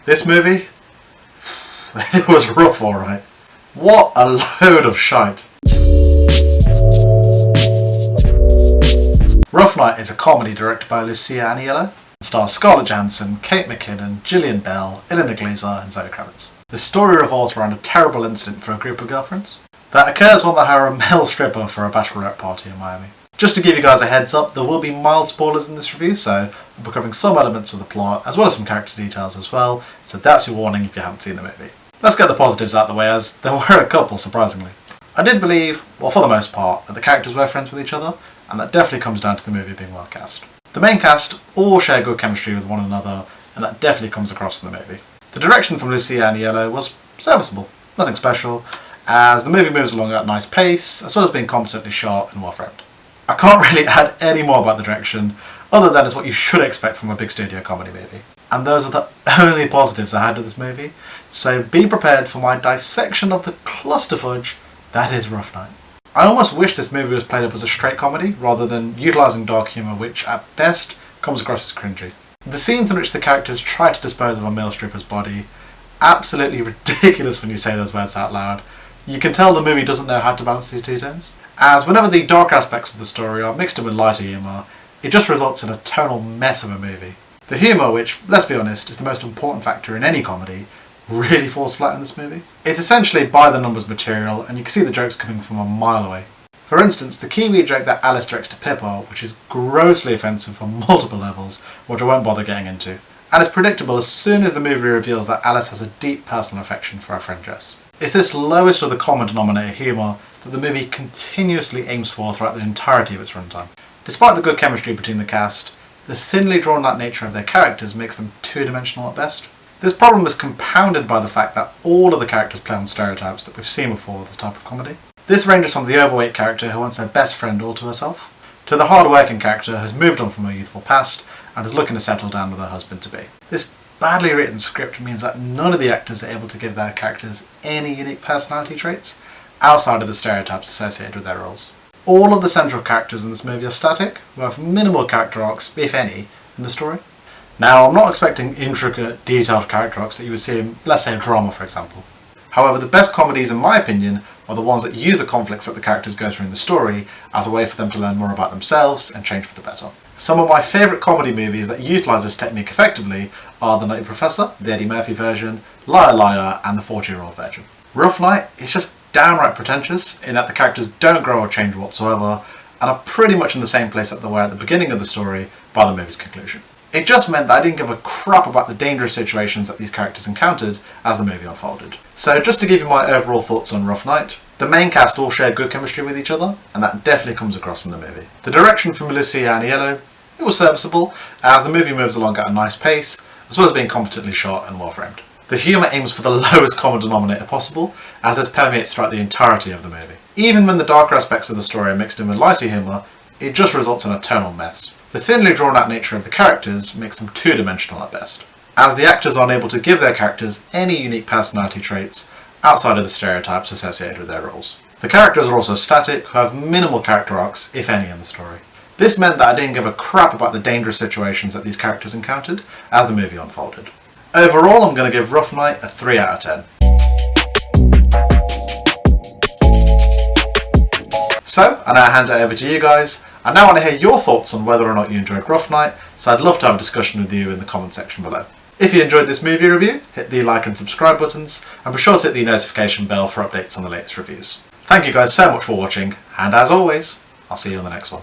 This movie, it was rough, alright. What a load of shite. Rough Night is a comedy directed by Lucia Aniello and stars Scarlett Johansson, Kate McKinnon, Gillian Bell, Ilana Glazer and Zoe Kravitz. The story revolves around a terrible incident for a group of girlfriends that occurs when they hire a male stripper for a bachelorette party in Miami. Just to give you guys a heads up, there will be mild spoilers in this review, so we'll be covering some elements of the plot as well as some character details as well, so that's your warning if you haven't seen the movie. Let's get the positives out of the way, as there were a couple, surprisingly. I did believe, well for the most part, that the characters were friends with each other, and that definitely comes down to the movie being well cast. The main cast all share good chemistry with one another, and that definitely comes across in the movie. The direction from Lucia Aniello was serviceable, nothing special, as the movie moves along at a nice pace, as well as being competently shot and well framed. I can't really add any more about the direction, other than it's what you should expect from a big studio comedy movie. And those are the only positives I had with this movie, so be prepared for my dissection of the clusterfudge that is Rough Night. I almost wish this movie was played up as a straight comedy, rather than utilising dark humour, which at best comes across as cringy. The scenes in which the characters try to dispose of a male stripper's body, absolutely ridiculous when you say those words out loud. You can tell the movie doesn't know how to balance these two tones, as whenever the dark aspects of the story are mixed in with lighter humour, it just results in a tonal mess of a movie. The humour, which, let's be honest, is the most important factor in any comedy, really falls flat in this movie. It's essentially by the numbers material, and you can see the jokes coming from a mile away. For instance, the Kiwi joke that Alice directs to Pippa, which is grossly offensive on multiple levels, which I won't bother getting into. And it's predictable as soon as the movie reveals that Alice has a deep personal affection for her friend Jess. It's this lowest of the common denominator humour that the movie continuously aims for throughout the entirety of its runtime. Despite the good chemistry between the cast, the thinly drawn out nature of their characters makes them two-dimensional at best. This problem is compounded by the fact that all of the characters play on stereotypes that we've seen before with this type of comedy. This ranges from the overweight character who wants her best friend all to herself, to the hard-working character who has moved on from her youthful past and is looking to settle down with her husband-to-be. This badly written script means that none of the actors are able to give their characters any unique personality traits outside of the stereotypes associated with their roles. All of the central characters in this movie are static, who have minimal character arcs, if any, in the story. Now, I'm not expecting intricate, detailed character arcs that you would see in, let's say, a drama, for example. However, the best comedies, in my opinion, are the ones that use the conflicts that the characters go through in the story as a way for them to learn more about themselves and change for the better. Some of my favourite comedy movies that utilise this technique effectively are The Nutty Professor, the Eddie Murphy version, Liar Liar, and The 40-Year-Old Virgin. Rough Night is just downright pretentious in that the characters don't grow or change whatsoever and are pretty much in the same place that they were at the beginning of the story by the movie's conclusion. It just meant that I didn't give a crap about the dangerous situations that these characters encountered as the movie unfolded. So just to give you my overall thoughts on Rough Night, the main cast all share good chemistry with each other, and that definitely comes across in the movie. The direction from Lucia Aniello, it was serviceable, as the movie moves along at a nice pace, as well as being competently shot and well framed. The humour aims for the lowest common denominator possible, as this permeates throughout the entirety of the movie. Even when the darker aspects of the story are mixed in with lighter humour, it just results in a tonal mess. The thinly drawn out nature of the characters makes them two-dimensional at best, as the actors aren't able to give their characters any unique personality traits outside of the stereotypes associated with their roles. The characters are also static, who have minimal character arcs, if any, in the story. This meant that I didn't give a crap about the dangerous situations that these characters encountered as the movie unfolded. Overall, I'm going to give Rough Night a 3 out of 10. So, I now hand it over to you guys. I now want to hear your thoughts on whether or not you enjoyed Rough Night, so I'd love to have a discussion with you in the comment section below. If you enjoyed this movie review, hit the like and subscribe buttons, and be sure to hit the notification bell for updates on the latest reviews. Thank you guys so much for watching, and as always, I'll see you on the next one.